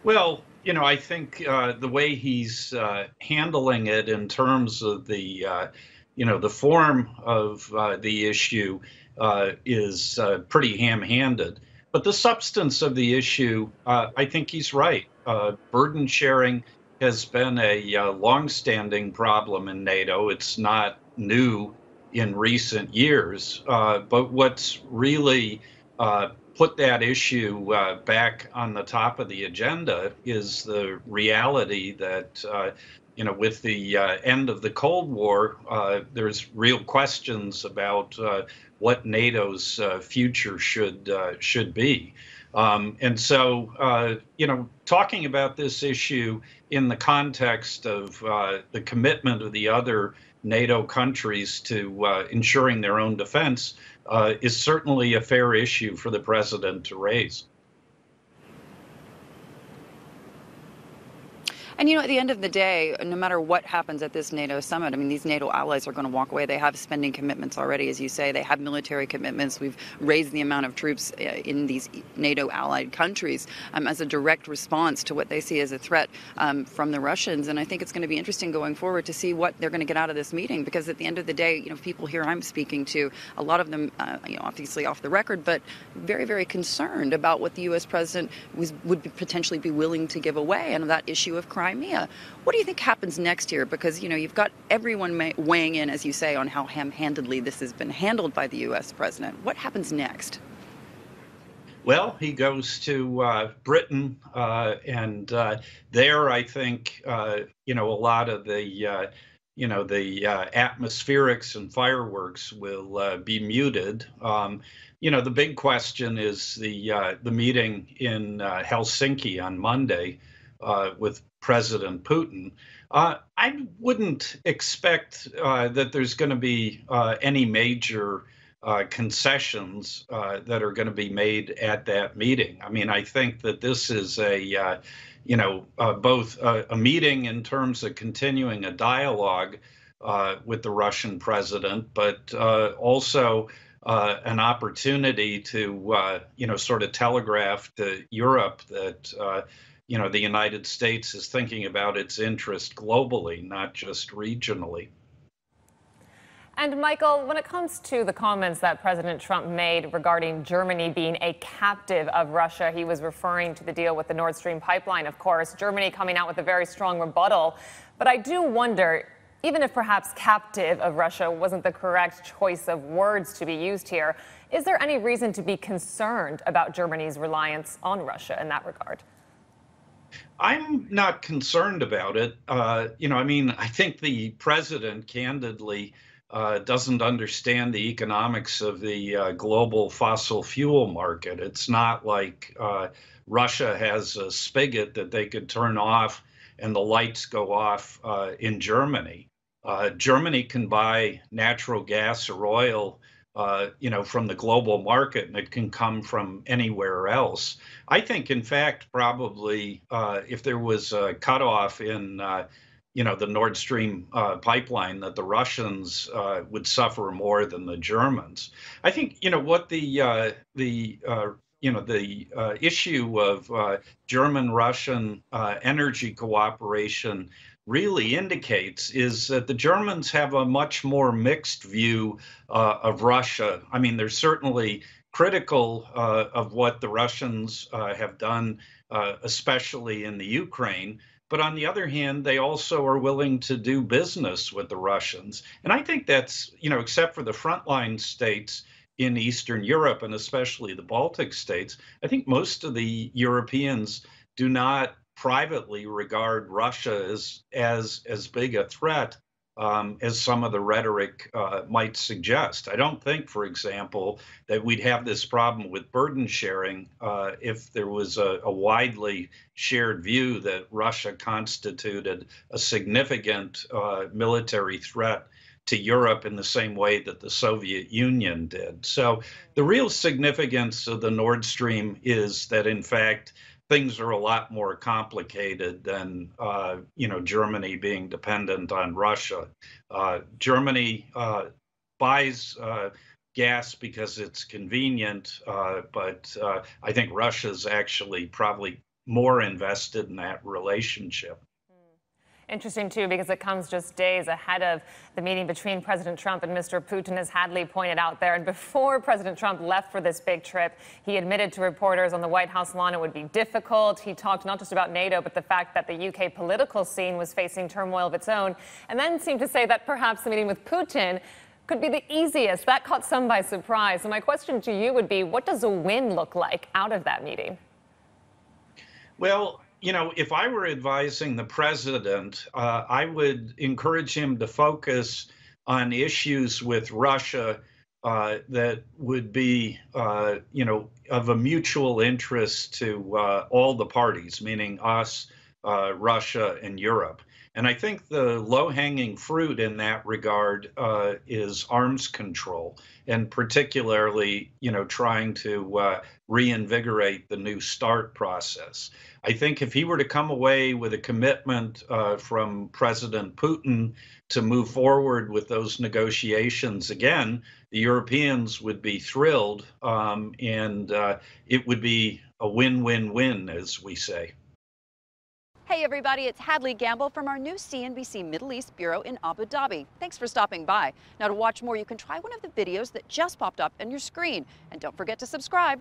Well, I think the way he's handling it in terms of the form of the issue is pretty ham-handed. But the substance of the issue, I think he's right. Burden sharing has been a long-standing problem in NATO. It's not new in recent years. But what's really put that issue back on the top of the agenda is the reality that, with the end of the Cold War, there's real questions about what NATO's future should be. And so, talking about this issue in the context of the commitment of the other NATO countries to ensuring their own defense is certainly a fair issue for the president to raise. And at the end of the day, no matter what happens at this NATO summit, I mean, these NATO allies are going to walk away. They have spending commitments already, as you say. They have military commitments. We've raised the amount of troops in these NATO allied countries as a direct response to what they see as a threat from the Russians. And I think it's going to be interesting going forward to see what they're going to get out of this meeting, because at the end of the day, people here I'm speaking to, a lot of them, obviously off the record, but very, very concerned about what the U.S. president would potentially be willing to give away, and that issue of Crimea. What do you think happens next year? Because, you've got everyone weighing in, as you say, on how ham-handedly this has been handled by the U.S. president. What happens next? Well, he goes to Britain, and there, I think, a lot of the atmospherics and fireworks will be muted. The big question is the meeting in Helsinki on Monday with President Putin. I wouldn't expect that there's going to be any major concessions that are going to be made at that meeting. I mean, I think that this is both a meeting in terms of continuing a dialogue with the Russian president, but also an opportunity to, sort of telegraph to Europe that the United States is thinking about its interest globally, not just regionally. And Michael, when it comes to the comments that President Trump made regarding Germany being a captive of Russia, he was referring to the deal with the Nord Stream pipeline, of course, Germany coming out with a very strong rebuttal. But I do wonder, even if perhaps captive of Russia wasn't the correct choice of words to be used here, is there any reason to be concerned about Germany's reliance on Russia in that regard? I'm not concerned about it. I think the president candidly doesn't understand the economics of the global fossil fuel market. It's not like Russia has a spigot that they could turn off and the lights go off in Germany. Germany can buy natural gas or oil from the global market, and it can come from anywhere else. I think, in fact, probably if there was a cutoff in, the Nord Stream pipeline, that the Russians would suffer more than the Germans. I think, what the issue of German-Russian energy cooperation really indicates is that the Germans have a much more mixed view of Russia. I mean, they're certainly critical of what the Russians have done, especially in the Ukraine. But on the other hand, they also are willing to do business with the Russians. And I think that's, except for the frontline states in Eastern Europe and especially the Baltic states, I think most of the Europeans do not privately regard Russia as big a threat as some of the rhetoric might suggest. I don't think, for example, that we'd have this problem with burden sharing if there was a widely shared view that Russia constituted a significant military threat to Europe in the same way that the Soviet Union did. So the real significance of the Nord Stream is that, in fact, things are a lot more complicated than, Germany being dependent on Russia. Germany buys gas because it's convenient, but I think Russia's actually probably more invested in that relationship. Interesting, too, because it comes just days ahead of the meeting between President Trump and Mr. Putin, as Hadley pointed out there. And before President Trump left for this big trip, he admitted to reporters on the White House lawn it would be difficult. He talked not just about NATO, but the fact that the UK political scene was facing turmoil of its own, and then seemed to say that perhaps the meeting with Putin could be the easiest. That caught some by surprise. So my question to you would be, what does a win look like out of that meeting? Well, you know, if I were advising the president, I would encourage him to focus on issues with Russia that would be, you know, of a mutual interest to all the parties, meaning us, Russia, and Europe. And I think the low-hanging fruit in that regard is arms control, and particularly, you know, trying to reinvigorate the New START process. I think if he were to come away with a commitment from President Putin to move forward with those negotiations again, the Europeans would be thrilled, and it would be a win-win-win, as we say. Hey everybody, it's Hadley Gamble from our new CNBC Middle East Bureau in Abu Dhabi. Thanks for stopping by. Now to watch more, you can try one of the videos that just popped up on your screen. And don't forget to subscribe.